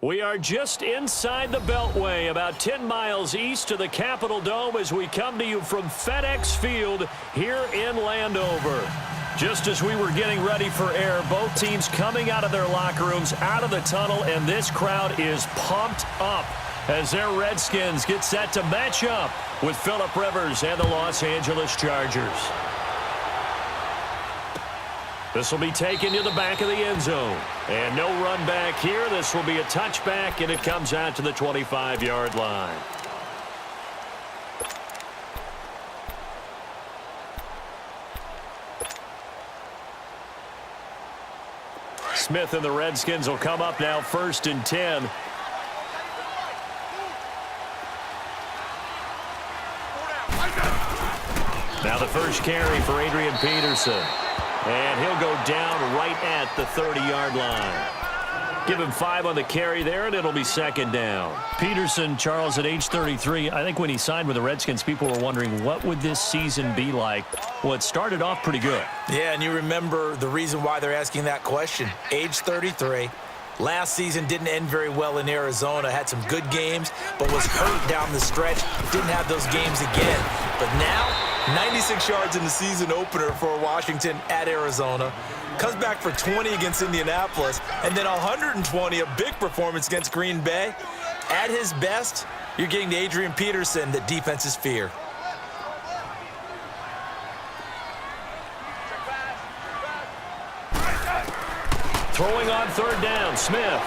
We are just inside the Beltway, about 10 miles east of the Capitol Dome as we come to you from FedEx Field here in Landover. Just as we were getting ready for air, both teams coming out of their locker rooms, out of the tunnel, and this crowd is pumped up as their Redskins get set to match up with Phillip Rivers and the Los Angeles Chargers. This will be taken to the back of the end zone. And no run back here. This will be a touchback, and it comes out to the 25-yard line. Smith and the Redskins will come up now 1st and 10. Now the first carry for Adrian Peterson. And he'll go down right at the 30-yard line. Give him 5 on the carry there, and it'll be 2nd down. Peterson, Charles, at age 33, I think when he signed with the Redskins, people were wondering what would this season be like. Well, it started off pretty good. Yeah, and you remember the reason why they're asking that question. Age 33. Last season didn't end very well in Arizona. Had some good games, but was hurt down the stretch. Didn't have those games again. But now, 96 yards in the season opener for Washington at Arizona. Comes back for 20 against Indianapolis. And then 120, a big performance against Green Bay. At his best, you're getting to Adrian Peterson that defenses fear. Throwing on 3rd down, Smith.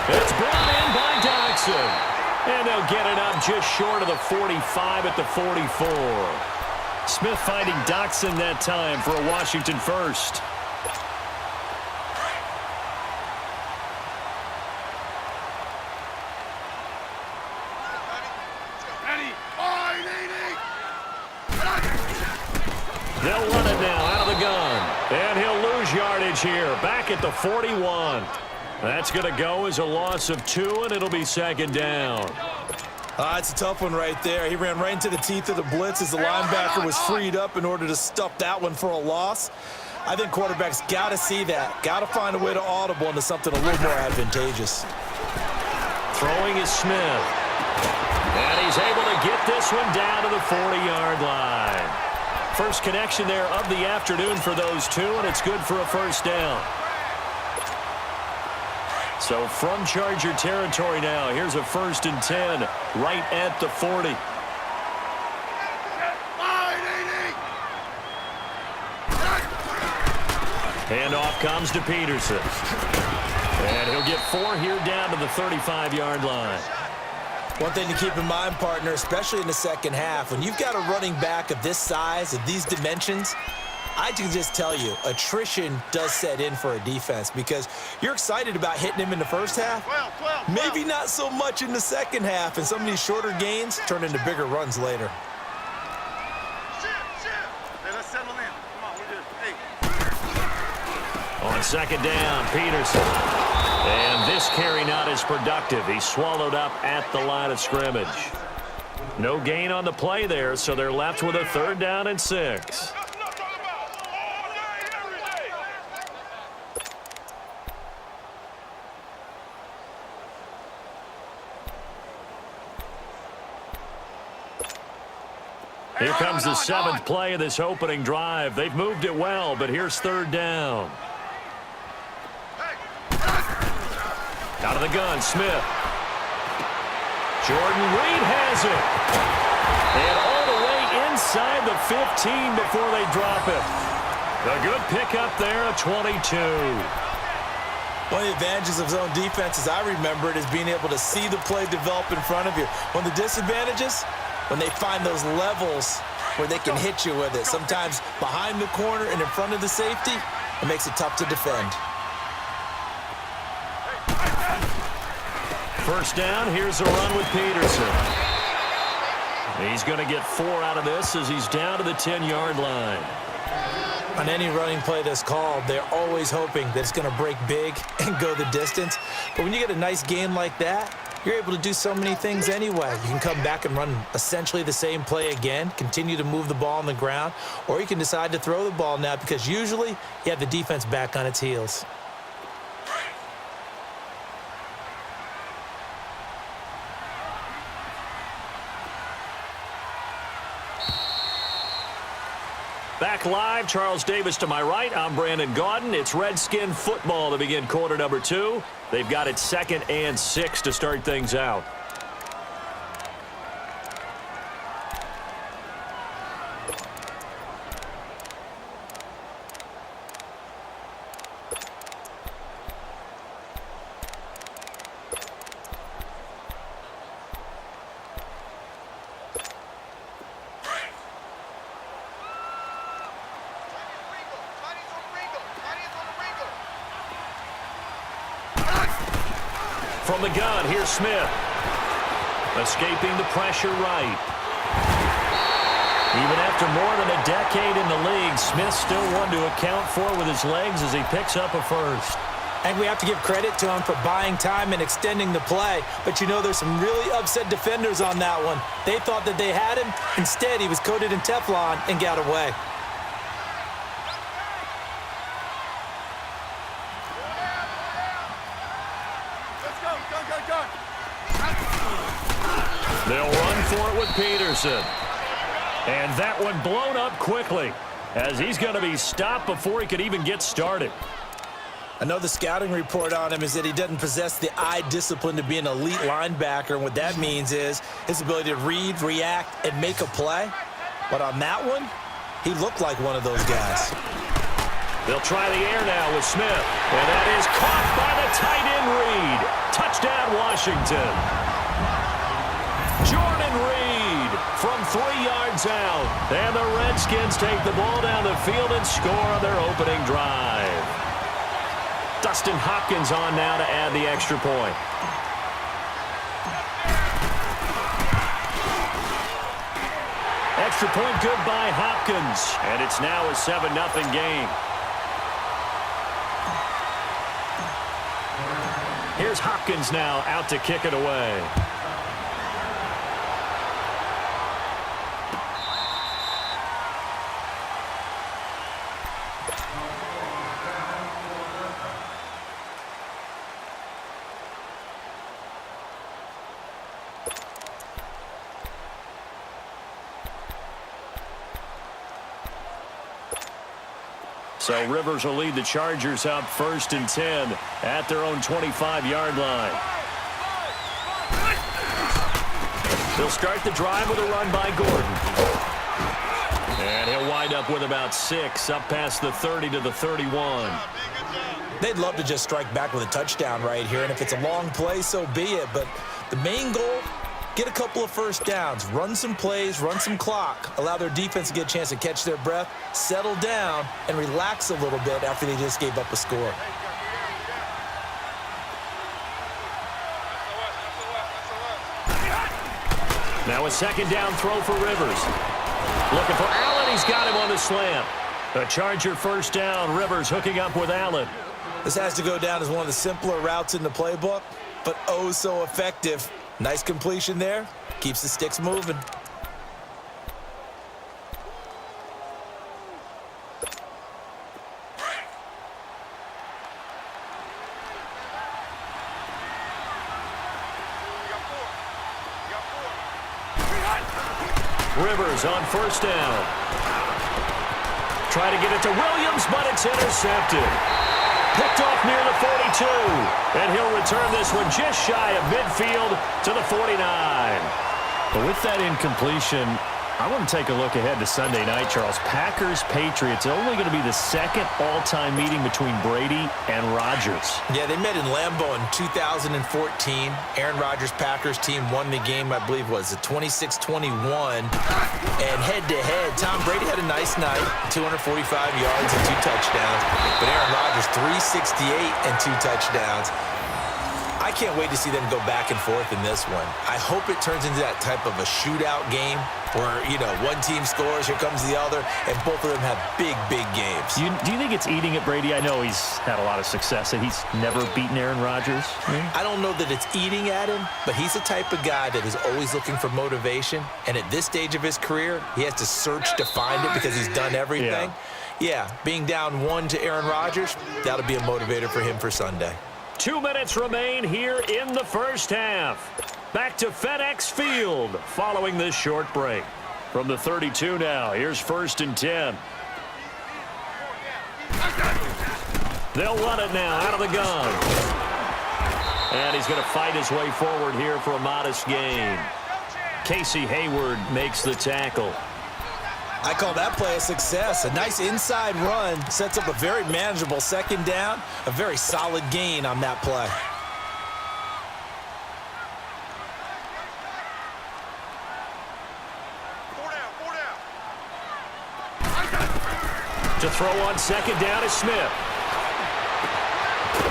It's brought in by Doxson. And they'll get it up just short of the 45 at the 44. Smith finding Doxson that time for a Washington first. They'll run it now out of the gun. And he'll lose yardage here. Back at the 41. That's going to go as a loss of 2, and it'll be 2nd down. It's a tough one right there. He ran right into the teeth of the blitz as the linebacker was freed up in order to stuff that one for a loss. I think quarterbacks got to see that. Got to find a way to audible into something a little more advantageous. Throwing is Smith. And he's able to get this one down to the 40-yard line. First connection there of the afternoon for those two, and it's good for a 1st down. So from Charger territory now, here's a 1st and 10 right at the 40. Handoff comes to Peterson. And he'll get 4 here down to the 35-yard line. One thing to keep in mind, partner, especially in the second half, when you've got a running back of this size, of these dimensions, I can just tell you, attrition does set in for a defense because you're excited about hitting him in the first half. Maybe not so much in the second half, and some of these shorter gains turn into bigger runs later. On 2nd down, Peterson. And this carry not as productive. He's swallowed up at the line of scrimmage. No gain on the play there, so they're left with a 3rd down and 6. Here comes the 7th play of this opening drive. They've moved it well, but here's 3rd down. Out of the gun, Smith. Jordan Reed has it. And all the way inside the 15 before they drop it. A good pickup there, a 22. One of the advantages of zone defense, as I remember it, is being able to see the play develop in front of you. One of the disadvantages, when they find those levels where they can hit you with it. Sometimes behind the corner and in front of the safety, it makes it tough to defend. 1st down, here's a run with Peterson. He's going to get 4 out of this as he's down to the 10-yard line. On any running play that's called, they're always hoping that it's going to break big and go the distance. But when you get a nice gain like that, you're able to do so many things anyway. You can come back and run essentially the same play again, continue to move the ball on the ground, or you can decide to throw the ball now because usually you have the defense back on its heels. Back live, Charles Davis to my right. I'm Brandon Gaudin. It's Redskin football to begin quarter number 2. They've got it 2nd and 6 to start things out. From the gun, here's Smith. Escaping the pressure right. Even after more than a decade in the league, Smith still one to account for with his legs as he picks up a first. And we have to give credit to him for buying time and extending the play. But you know there's some really upset defenders on that one. They thought that they had him. Instead, he was coated in Teflon and got away. They'll run for it with Peterson. And that one blown up quickly as he's going to be stopped before he could even get started. I know the scouting report on him is that he doesn't possess the eye discipline to be an elite linebacker. And what that means is his ability to read, react, and make a play. But on that one, he looked like one of those guys. They'll try the air now with Smith. And that is caught by the tight end Reed. Touchdown, Washington. Jordan Reed from 3 yards out. And the Redskins take the ball down the field and score on their opening drive. Dustin Hopkins on now to add the extra point. Extra point good by Hopkins. And it's now a 7-0 game. Here's Hopkins now out to kick it away. So Rivers will lead the Chargers up 1st and 10 at their own 25-yard line. They'll start the drive with a run by Gordon. And he'll wind up with about 6 up past the 30 to the 31. They'd love to just strike back with a touchdown right here, and if it's a long play, so be it. But the main goal, get a couple of first downs, run some plays, run some clock, allow their defense to get a chance to catch their breath, settle down, and relax a little bit after they just gave up a score. Now a 2nd down throw for Rivers. Looking for Allen. He's got him on the slant. A Charger 1st down. Rivers hooking up with Allen. This has to go down as one of the simpler routes in the playbook, but oh so effective. Nice completion there. Keeps the sticks moving. Rivers on 1st down. Try to get it to Williams, but it's intercepted. Picked off near the 42. And he'll return this one just shy of midfield to the 49. But with that incompletion, I want to take a look ahead to Sunday night, Charles. Packers-Patriots, only going to be the 2nd all-time meeting between Brady and Rodgers. Yeah, they met in Lambeau in 2014. Aaron Rodgers' Packers team won the game, I believe, was it 26-21. And head-to-head, Tom Brady had a nice night, 245 yards and 2 touchdowns. But Aaron Rodgers, 368 and 2 touchdowns. I can't wait to see them go back and forth in this one. I hope it turns into that type of a shootout game where, one team scores, here comes the other, and both of them have big, big games. Do you think it's eating it, Brady? I know he's had a lot of success, and he's never beaten Aaron Rodgers. I don't know that it's eating at him, but he's the type of guy that is always looking for motivation, and at this stage of his career, he has to search to find it because he's done everything. Yeah, being down 1 to Aaron Rodgers, that'll be a motivator for him for Sunday. 2 minutes remain here in the first half. Back to FedEx Field following this short break. From the 32 now, here's 1st and 10. They'll run it now out of the gun. And he's going to fight his way forward here for a modest gain. Casey Hayward makes the tackle. I call that play a success. A nice inside run sets up a very manageable 2nd down. A very solid gain on that play. To throw on 2nd down is Smith.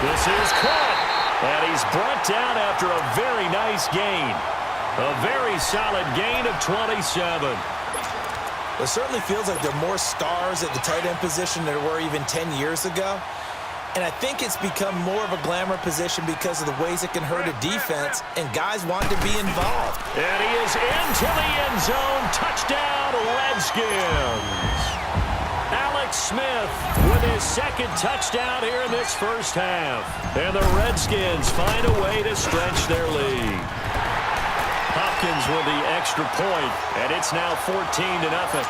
This is caught. And he's brought down after a very nice gain. A very solid gain of 27. It certainly feels like there are more stars at the tight end position than there were even 10 years ago. And I think it's become more of a glamour position because of the ways it can hurt a defense, and guys want to be involved. And he is into the end zone. Touchdown, Redskins. Alex Smith with his 2nd touchdown here in this first half. And the Redskins find a way to stretch their lead. Hopkins with the extra point, and it's now 14-0.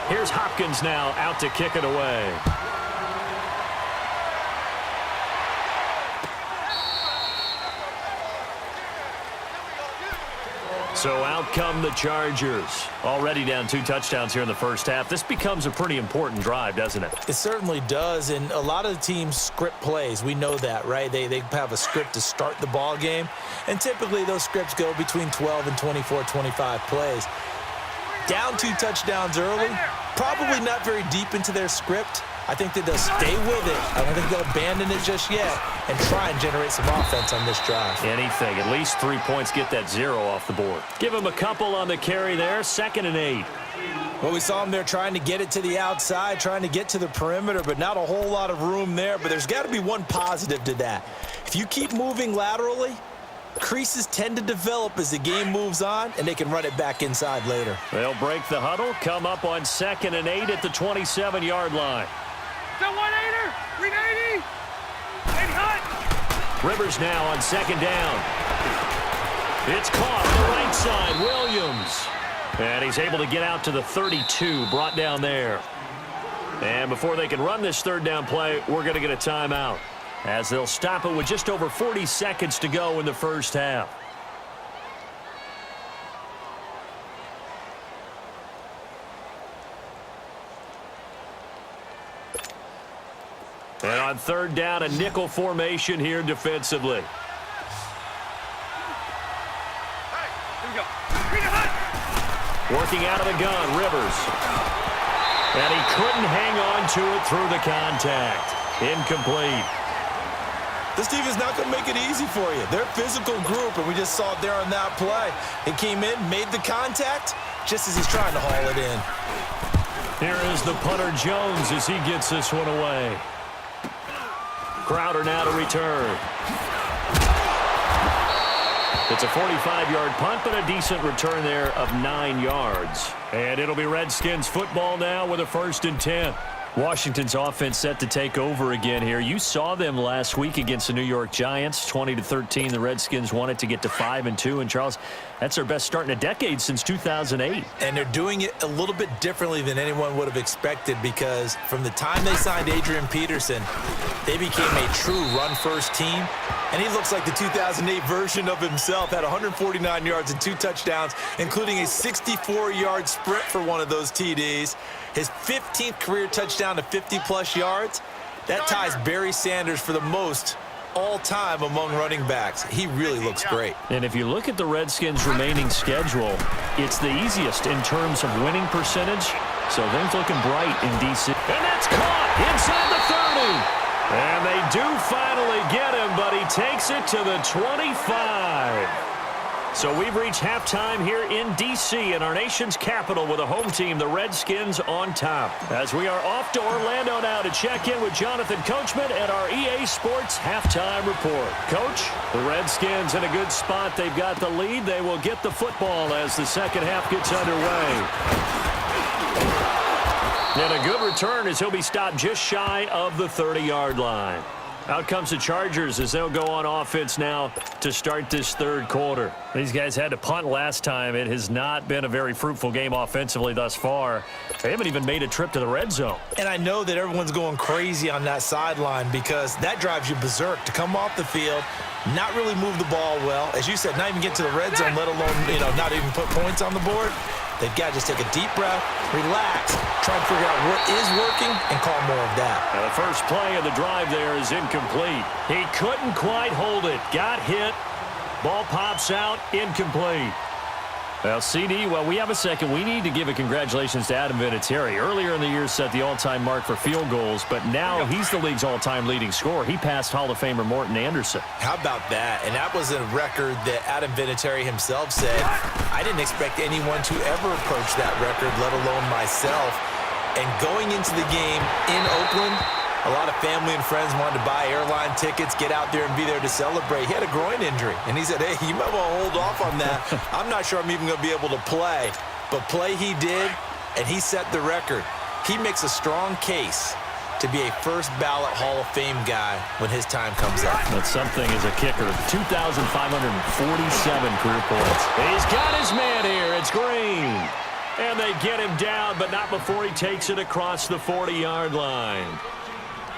Here's Hopkins now out to kick it away. So out come the Chargers. Already down 2 touchdowns here in the first half. This becomes a pretty important drive, doesn't it? It certainly does, and a lot of the teams script plays. We know that, right? They have a script to start the ball game, and typically those scripts go between 12 and 24, 25 plays. Down 2 touchdowns early, probably not very deep into their script. I think that they'll stay with it. I don't think they'll abandon it just yet and try and generate some offense on this drive. Anything. At least 3 points, get that 0 off the board. Give him a couple on the carry there. 2nd and 8. Well, we saw him there trying to get it to the outside, trying to get to the perimeter, but not a whole lot of room there. But there's got to be one positive to that. If you keep moving laterally, creases tend to develop as the game moves on, and they can run it back inside later. They'll break the huddle, come up on 2nd and 8 at the 27-yard line. The 1-8er, 380, 80 hot. Rivers now on 2nd down. It's caught on the right side, Williams. And he's able to get out to the 32, brought down there. And before they can run this 3rd down play, we're going to get a timeout, as they'll stop it with just over 40 seconds to go in the first half. And on 3rd down, a nickel formation here defensively. Hey, here we go. Bring it hot. Working out of the gun, Rivers. And he couldn't hang on to it through the contact. Incomplete. This defense is not going to make it easy for you. They're a physical group, and we just saw it there on that play. He came in, made the contact, just as he's trying to haul it in. Here is the punter Jones as he gets this one away. Crowder now to return. It's a 45-yard punt, but a decent return there of 9 yards. And it'll be Redskins football now with a 1st and 10. Washington's offense set to take over again here. You saw them last week against the New York Giants, 20-13. The Redskins wanted to get to 5-2. And, Charles, that's their best start in a decade since 2008. And they're doing it a little bit differently than anyone would have expected, because from the time they signed Adrian Peterson, they became a true run-first team. And he looks like the 2008 version of himself. Had 149 yards and 2 touchdowns, including a 64-yard sprint for one of those TDs. His 15th career touchdown to 50-plus yards. That ties Barry Sanders for the most all-time among running backs. He really looks great. And if you look at the Redskins' remaining schedule, it's the easiest in terms of winning percentage So things looking bright in D.C. And that's caught inside the 30. And they do finally get him, but he takes it to the 25. So we've reached halftime here in D.C. in our nation's capital with a home team, the Redskins, on top. As we are off to Orlando now to check in with Jonathan Coachman and our EA Sports halftime report. Coach, the Redskins in a good spot. They've got the lead. They will get the football as the second half gets underway. And a good return as he'll be stopped just shy of the 30-yard line. Out comes the Chargers as they'll go on offense now to start this third quarter. These guys had to punt last time. It has not been a very fruitful game offensively thus far. They haven't even made a trip to the red zone. And I know that everyone's going crazy on that sideline because that drives you berserk to come off the field, not really move the ball well. As you said, not even get to the red zone, let alone, not even put points on the board. They've got to just take a deep breath, relax, try and figure out what is working, and call more of that. Now the first play of the drive there is incomplete. He couldn't quite hold it. Got hit. Ball pops out. Incomplete. Well, CD, while we have a second, we need to give a congratulations to Adam Vinatieri. Earlier in the year set the all-time mark for field goals, but now he's the league's all-time leading scorer. He passed Hall of Famer Morton Anderson. How about that? And that was a record that Adam Vinatieri himself said, I didn't expect anyone to ever approach that record, let alone myself. And going into the game in Oakland, a lot of family and friends wanted to buy airline tickets, get out there and be there to celebrate. He had a groin injury, and he said, hey, you might want to hold off on that. I'm not sure I'm even going to be able to play. But play he did, and he set the record. He makes a strong case to be a first-ballot Hall of Fame guy when his time comes up. That's something as a kicker. 2,547 career points. He's got his man here. It's Green. And they get him down, but not before he takes it across the 40-yard line.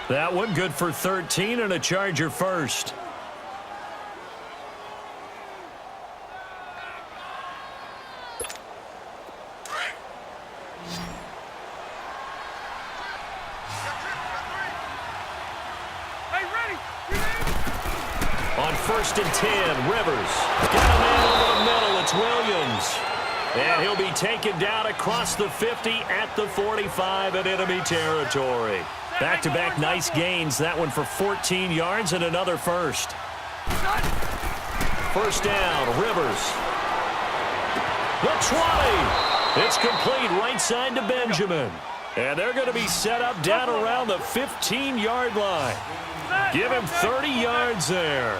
That one good for 13 and a Charger first. On 1st and 10, Rivers. Got a man over the middle. It's Williams. And he'll be taken down across the 50 at the 45 in enemy territory. Back-to-back nice gains. That one for 14 yards and another first. First down, Rivers. The 20. It's complete right side to Benjamin. And they're going to be set up down around the 15-yard line. Give him 30 yards there.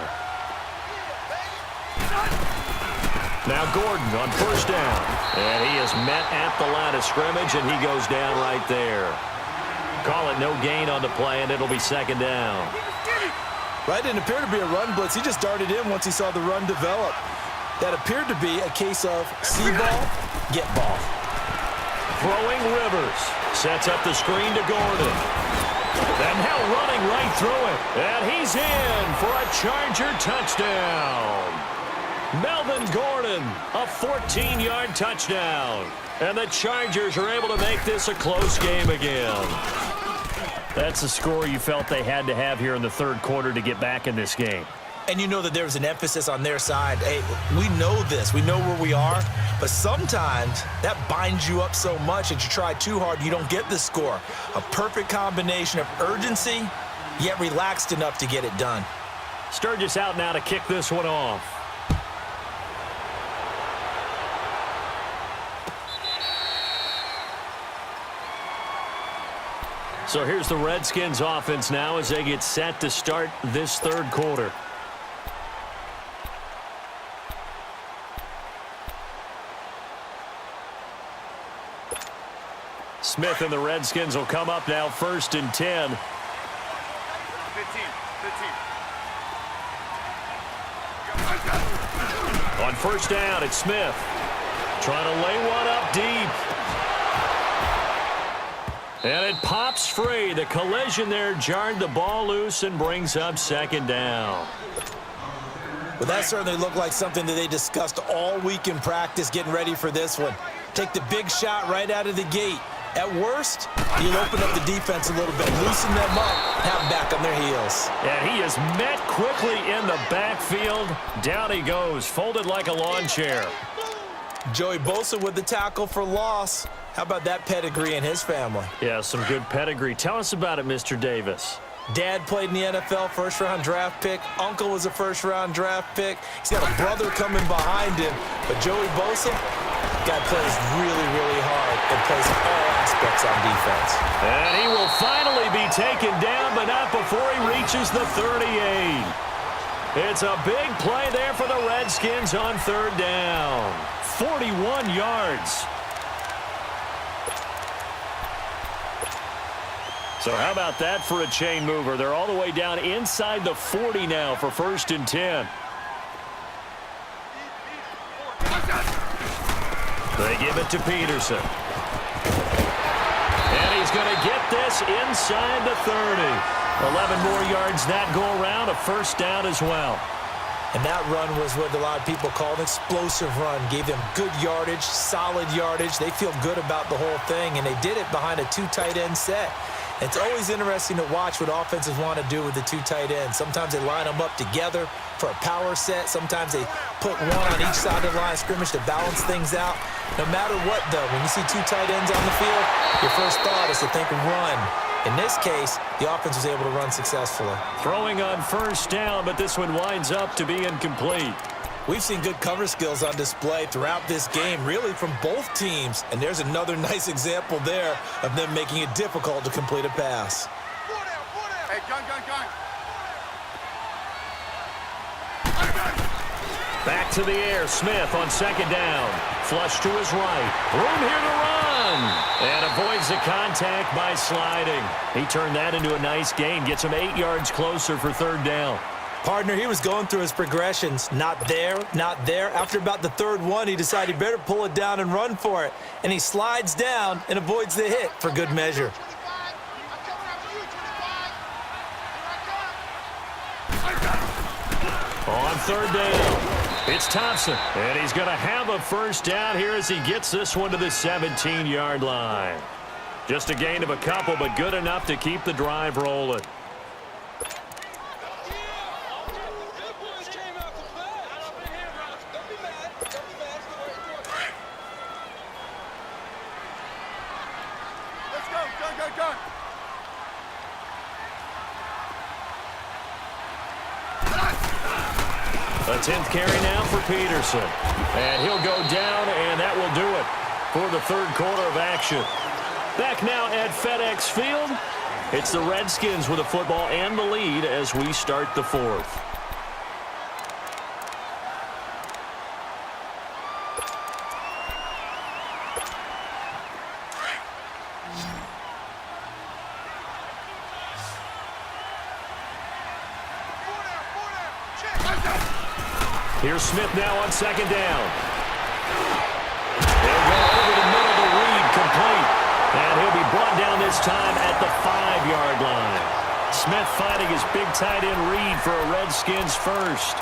Now Gordon on first down. And he is met at the line of scrimmage, and he goes down right there. Call it no gain on the play, and it'll be second down. Right, didn't appear to be a run blitz. He just darted in once he saw the run develop. That appeared to be a case of see ball, get ball. Throwing Rivers. Sets up the screen to Gordon. And now running right through it. And he's in for a Charger touchdown. Melvin Gordon, a 14-yard touchdown. And the Chargers are able to make this a close game again. That's the score you felt they had to have here in the third quarter to get back in this game. And you know that there's an emphasis on their side. Hey, we know this. We know where we are. But sometimes that binds you up so much that you try too hard, you don't get the score. A perfect combination of urgency, yet relaxed enough to get it done. Sturgis out now to kick this one off. So here's the Redskins offense now as they get set to start this third quarter. Smith and the Redskins will come up now 1st and 10. 15. On first down, it's Smith. Trying to lay one up deep. And it pops free. The collision there jarred the ball loose and brings up second down. Well, that certainly looked like something that they discussed all week in practice getting ready for this one. Take the big shot right out of the gate. At worst, you'll open up the defense a little bit, loosen them up, have them back on their heels. And he is met quickly in the backfield. Down he goes, folded like a lawn chair. Joey Bosa with the tackle for loss. How about that pedigree in his family? Yeah, some good pedigree. Tell us about it, Mr. Davis. Dad played in the NFL, first-round draft pick. Uncle was a first-round draft pick. He's got a brother coming behind him. But Joey Bosa, guy plays really, really hard and plays all aspects on defense. And he will finally be taken down, but not before he reaches the 38. It's a big play there for the Redskins on third down. 41 yards. So how about that for a chain mover? They're all the way down inside the 40 now for 1st and 10. They give it to Peterson. And he's going to get this inside the 30. 11 more yards that go around, a first down as well. And that run was what a lot of people call an explosive run. Gave them good yardage, solid yardage. They feel good about the whole thing, and they did it behind a 2 tight end set. It's always interesting to watch what offenses want to do with the 2 tight ends. Sometimes they line them up together for a power set. Sometimes they put one on each side of the line of scrimmage to balance things out. No matter what, though, when you see 2 tight ends on the field, your first thought is to think run. In this case, the offense was able to run successfully. Throwing on first down, but this one winds up to be incomplete. We've seen good cover skills on display throughout this game, really from both teams. And there's another nice example there of them making it difficult to complete a pass. Hey, gun. Back to the air, Smith on second down. Flush to his right. Room here to run. And avoids the contact by sliding. He turned that into a nice gain. Gets him 8 yards closer for third down. Partner, he was going through his progressions. Not there, not there. After about the third one, he decided he better pull it down and run for it. And he slides down and avoids the hit for good measure. On third down, it's Thompson. And he's going to have a first down here as he gets this one to the 17-yard line. Just a gain of a couple, but good enough to keep the drive rolling. Go. A 10th carry now for Peterson. And he'll go down, and that will do it for the third quarter of action. Back now at FedEx Field. It's the Redskins with the football and the lead as we start the fourth. Here's Smith now on second down. They'll go over the middle to Reed, complete. And he'll be brought down this time at the 5-yard line. Smith finding his big tight end Reed for a Redskins first.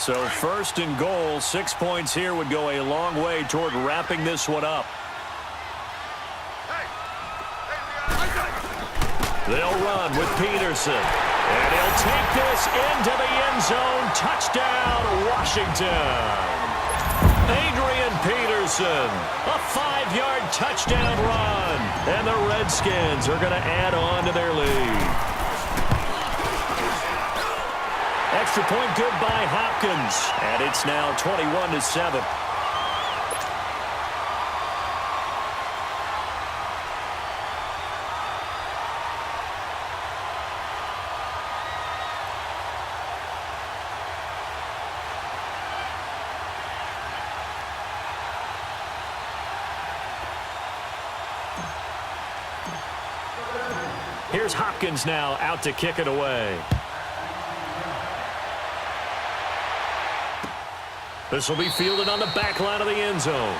So first and goal, 6 points here would go a long way toward wrapping this one up. They'll run with Peterson. And he'll take this into the end zone. Touchdown, Washington. Adrian Peterson, a 5-yard touchdown run. And the Redskins are going to add on to their lead. Extra point good by Hopkins. And it's now 21-7. Here's Hopkins now out to kick it away. This will be fielded on the back line of the end zone.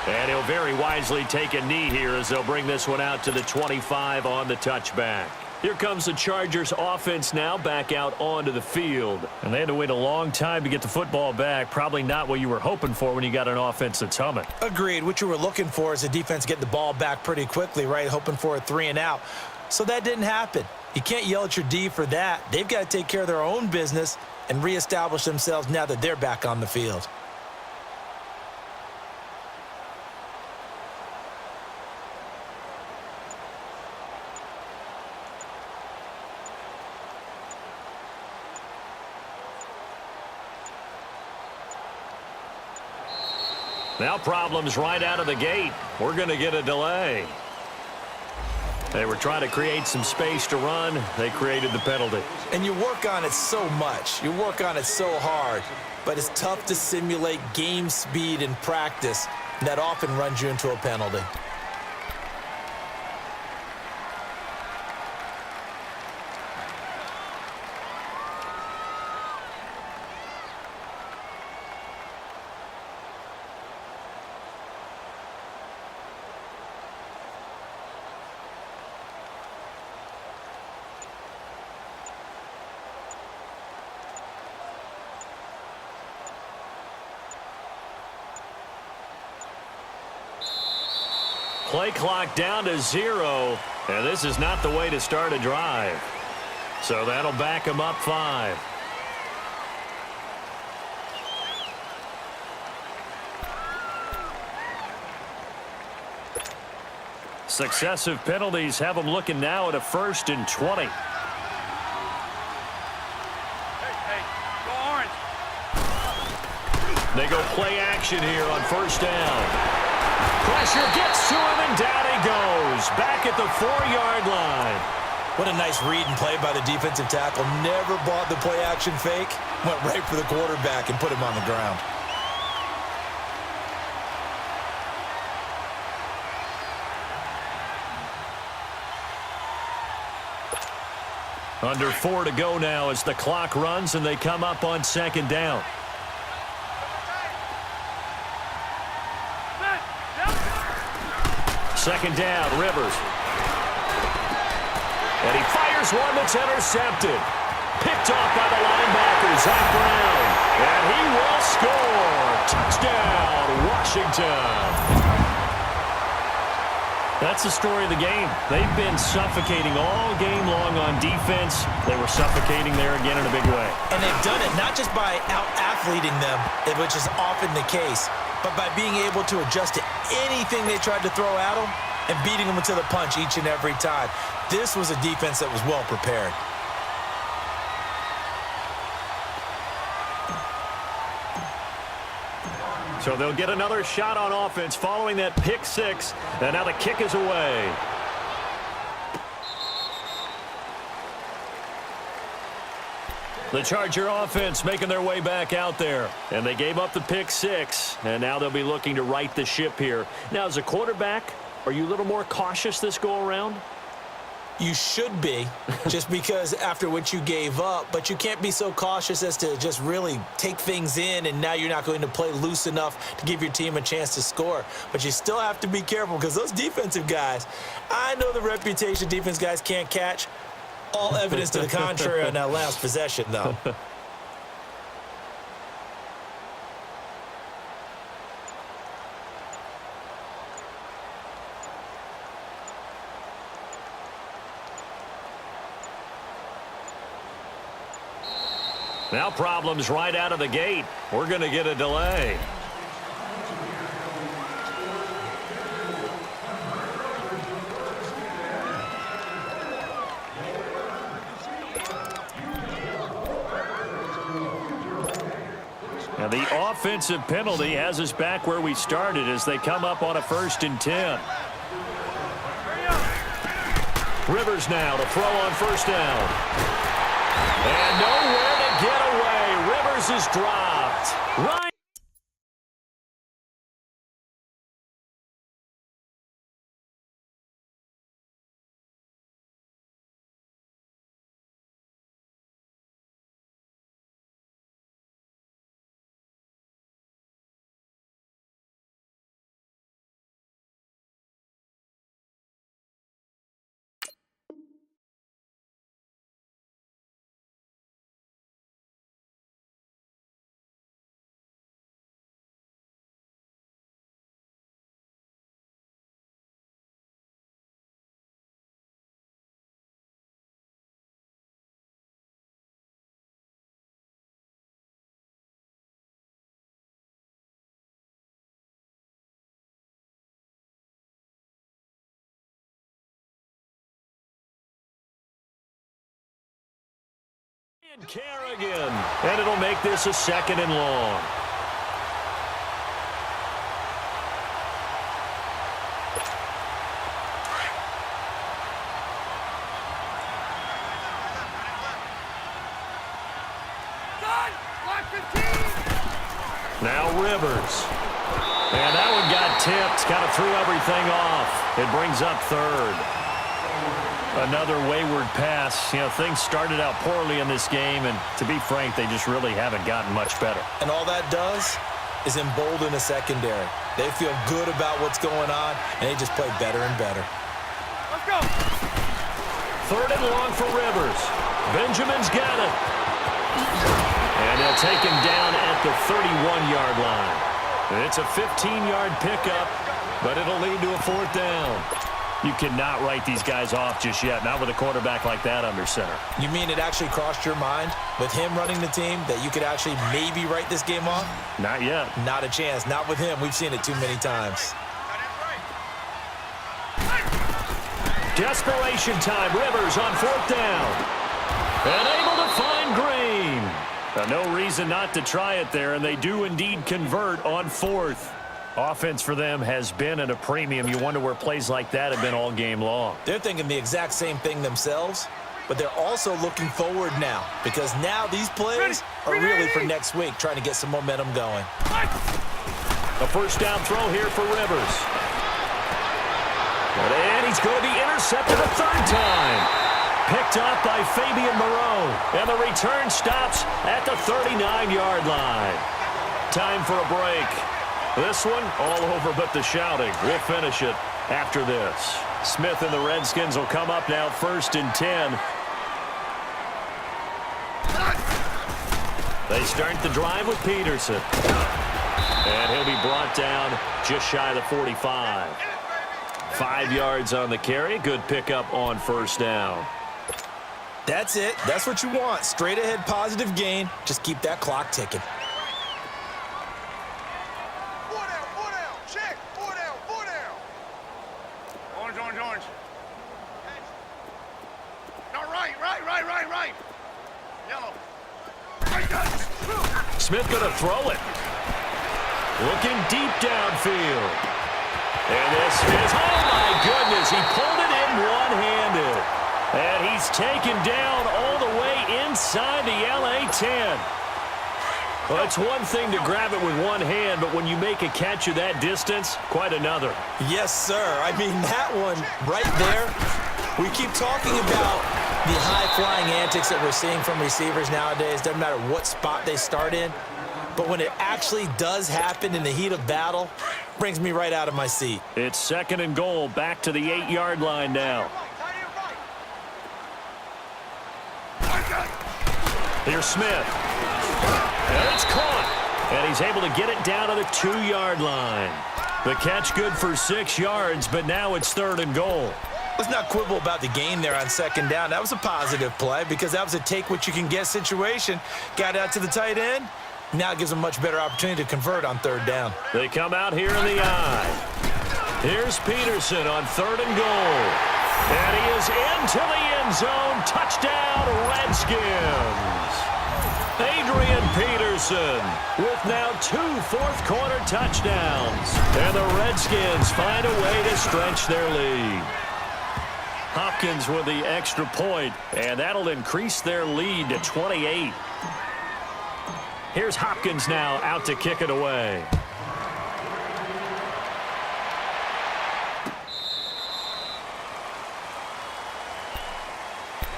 And he'll very wisely take a knee here as they'll bring this one out to the 25 on the touchback. Here comes the Chargers offense now back out onto the field. And they had to wait a long time to get the football back. Probably not what you were hoping for when you got an offense that's humming. Agreed. What you were looking for is the defense get the ball back pretty quickly, right? Hoping for a 3 and out. So that didn't happen. You can't yell at your D for that. They've got to take care of their own business and reestablish themselves now that they're back on the field. Now problems right out of the gate. We're going to get a delay. They were trying to create some space to run. They created the penalty. And you work on it so much. You work on it so hard. But it's tough to simulate game speed in practice. And that often runs you into a penalty. Play clock down to 0, and this is not the way to start a drive. So that'll back them up 5. Successive penalties have them looking now at a 1st and 20. Hey, go orange. They go play action here on 1st down. Pressure gets to him, and down he goes. Back at the 4-yard line. What a nice read and play by the defensive tackle. Never bought the play-action fake. Went right for the quarterback and put him on the ground. Under 4 to go now as the clock runs, and they come up on 2nd down. Second down, Rivers. And he fires one that's intercepted. Picked off by the linebacker, Zach Brown. And he will score. Touchdown, Washington. That's the story of the game. They've been suffocating all game long on defense. They were suffocating there again in a big way. And they've done it not just by out-athleting them, which is often the case, but by being able to adjust to anything they tried to throw at them and beating them to the punch each and every time. This was a defense that was well prepared. So they'll get another shot on offense following that pick 6, and now the kick is away. The Charger offense making their way back out there. And they gave up the pick 6, and now they'll be looking to right the ship here. Now, as a quarterback, are you a little more cautious this go-around? You should be, just because after what you gave up, but you can't be so cautious as to just really take things in, and now you're not going to play loose enough to give your team a chance to score. But you still have to be careful because those defensive guys, I know the reputation defense guys can't catch. All evidence to the contrary on that last possession, though. Now problems right out of the gate. We're going to get a delay. Now the offensive penalty has us back where we started as they come up on a 1st and 10. Rivers now to throw on 1st down. And nowhere to get away. Rivers is dropped. Right. And Kerrigan, and it'll make this a 2nd and long. Now Rivers. And that one got tipped, kind of threw everything off. It brings up 3rd. Another wayward pass. You know, things started out poorly in this game, and to be frank, they just really haven't gotten much better. And all that does is embolden the secondary. They feel good about what's going on, and they just play better and better. Let's go. 3rd and long for Rivers. Benjamin's got it. And they'll take him down at the 31-yard line. It's a 15-yard pickup, but it'll lead to a 4th down. You cannot write these guys off just yet, not with a quarterback like that under center. You mean it actually crossed your mind with him running the team that you could actually maybe write this game off? Not yet. Not a chance. Not with him. We've seen it too many times. Desperation time. Rivers on 4th down. And able to find Green. No reason not to try it there, and they do indeed convert on 4th. Offense for them has been at a premium. You wonder where plays like that have been all game long. They're thinking the exact same thing themselves, but they're also looking forward now because now these plays are really for next week, trying to get some momentum going. A 1st down throw here for Rivers. And he's going to be intercepted a 3rd time. Picked up by Fabian Moreau. And the return stops at the 39-yard line. Time for a break. This one all over but the shouting. We'll finish it after this. Smith and the Redskins will come up now 1st and 10. They start the drive with Peterson. And he'll be brought down just shy of the 45. 5 yards on the carry. Good pickup on 1st down. That's it. That's what you want. Straight ahead positive gain. Just keep that clock ticking. 4 down, 4 down. Check. 4 down, 4 down. Orange, orange, orange. No, right. Yellow. Smith going to throw it. Looking deep downfield. And this is, oh my goodness, he pulled it in one-handed. And he's taken down all the way inside the LA 10. Well, it's one thing to grab it with one hand, but when you make a catch of that distance, quite another. Yes, sir. I mean, that one right there, we keep talking about the high-flying antics that we're seeing from receivers nowadays. Doesn't matter what spot they start in. But when it actually does happen in the heat of battle, brings me right out of my seat. It's 2nd and goal, back to the 8-yard line now. Here's Smith. And it's caught. And he's able to get it down to the 2-yard line. The catch good for 6 yards, but now it's 3rd and goal. Let's not quibble about the gain there on 2nd down. That was a positive play because that was a take-what-you-can-get situation. Got out to the tight end. Now it gives them a much better opportunity to convert on 3rd down. They come out here in the eye. Here's Peterson on 3rd and goal. And he is into the end zone. Touchdown, Redskins. Adrian Peterson with now 2 fourth-quarter touchdowns. And the Redskins find a way to stretch their lead. Hopkins with the extra point, and that'll increase their lead to 28. Here's Hopkins now out to kick it away.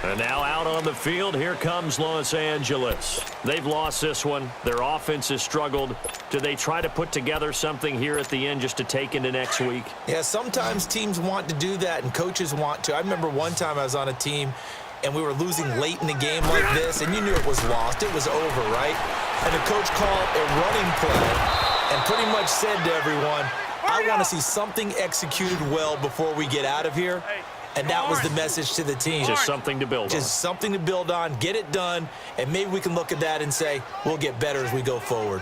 And now out on the field, here comes Los Angeles. They've lost this one. Their offense has struggled. Do they try to put together something here at the end just to take into next week? Yeah, sometimes teams want to do that and coaches want to. I remember one time I was on a team and we were losing late in the game like this, and you knew it was lost. It was over, right? And the coach called a running play and pretty much said to everyone, I want to see something executed well before we get out of here. And that was the message to the team. Just something to build on. Just something to build on, get it done, and maybe we can look at that and say, we'll get better as we go forward.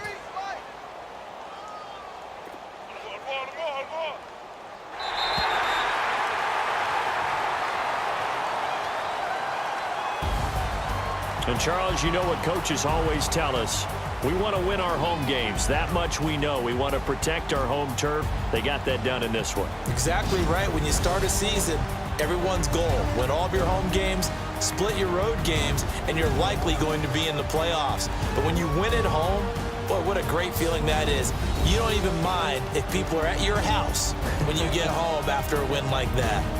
And, Charles, you know what coaches always tell us. We want to win our home games. That much we know. We want to protect our home turf. They got that done in this one. Exactly right. When you start a season, everyone's goal, win all of your home games, split your road games, and you're likely going to be in the playoffs. But when you win at home, boy, what a great feeling that is. You don't even mind if people are at your house when you get home after a win like that.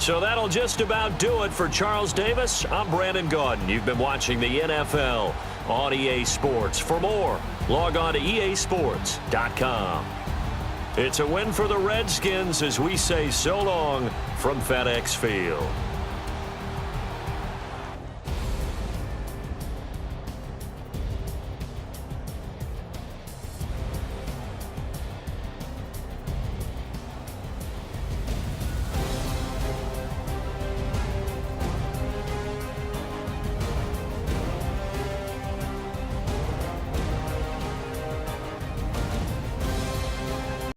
So that'll just about do it for Charles Davis. I'm Brandon Gaudin. You've been watching the NFL on EA Sports. For more, log on to easports.com. It's a win for the Redskins as we say so long from FedEx Field.